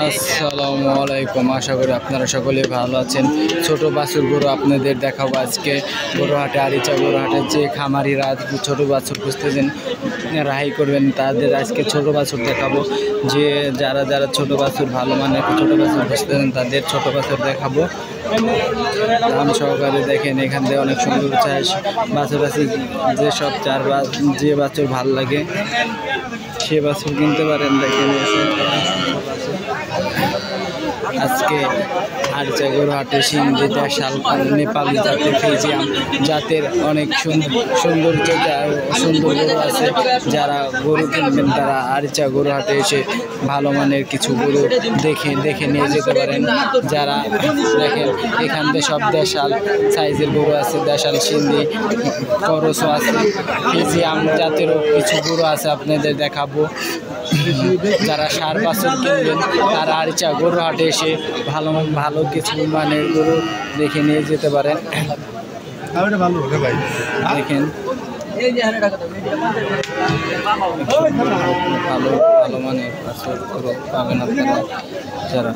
আসসালামু আলাইকুম। আশা করি আপনারা সকলে ভালো আছেন। ছোট বাছুর গরু আপনাদের দেখাবো আজকে গরুহাটে, আরিচা গরুহাটে। যে খামারিরা ছোট বাছুর খুঁজতেছেন, রাহাই করবেন, তাদের আজকে ছোট বাছুর দেখাবো। যে যারা যারা ছোট বাছুর, ভালো মানের ছোট বাছুর খুঁজতেছেন, তাদের ছোট বাছুর দেখাবো। দাম সহকারে দেখেন, এখান থেকে অনেক সুন্দর বাছুর আছে। যেসব যে বাছুর ভালো লাগে সে বাছুর কিনতে পারেন। দেখেন আজকে আরিচা গরুহাটে সিন্ধি, দেশাল, নেপালি জাতের, ফ্রিজিয়ান জাতের অনেক সুন্দর গরু আছে। যারা গরু কিনবেন তারা আরিচা গরুহাটে এসে ভালো মানের কিছু গরু দেখে নিয়ে যেতে পারেন। যারা দেখেন এখান থেকে সব দেশাল সাইজের গরু আছে, দেশাল, সিন্ধি, করসও আছে, ফ্রিজিয়ান জাতেরও কিছু গরু আছে আপনাদের দেখাবো। যারা সার বাছুর কিনবেন তারা আরিচা গরুহাটে এসে ভালো কিছু মানের গরু দেখে নিয়ে যেতে পারেন। দেখেন ভালো মানের বাছুর গরু পাবেন আপনারা যারা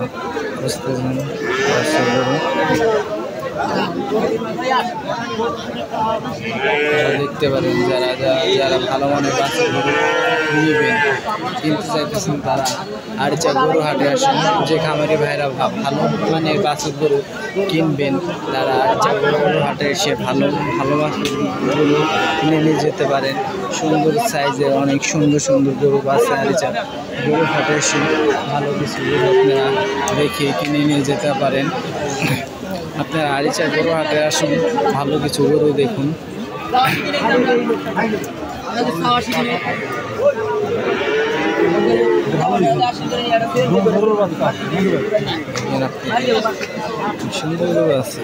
দেখতে পারেন। যারা ভালো মানের বাছুর গরু নিবেন, কিনতে চাইতেছেন, তারা আরিচা গরুহাটে আসেন। যে খামারি ভাইরা ভালো মানের বাছুর গরু কিনবেন তারা আরিচা গরুহাটে এসে ভালো বাছুর গরু কিনে নিয়ে যেতে পারেন। সুন্দর সাইজের অনেক সুন্দর গরু আছে আরিচা গরুহাটে এসে ভালো কিছু গরু আপনারা দেখে কিনে নিয়ে যেতে পারেন। আপনারা আরিচা গরুহাটে আসুন, ভালো কিছু গরু দেখুন। সুন্দর গরু আছে।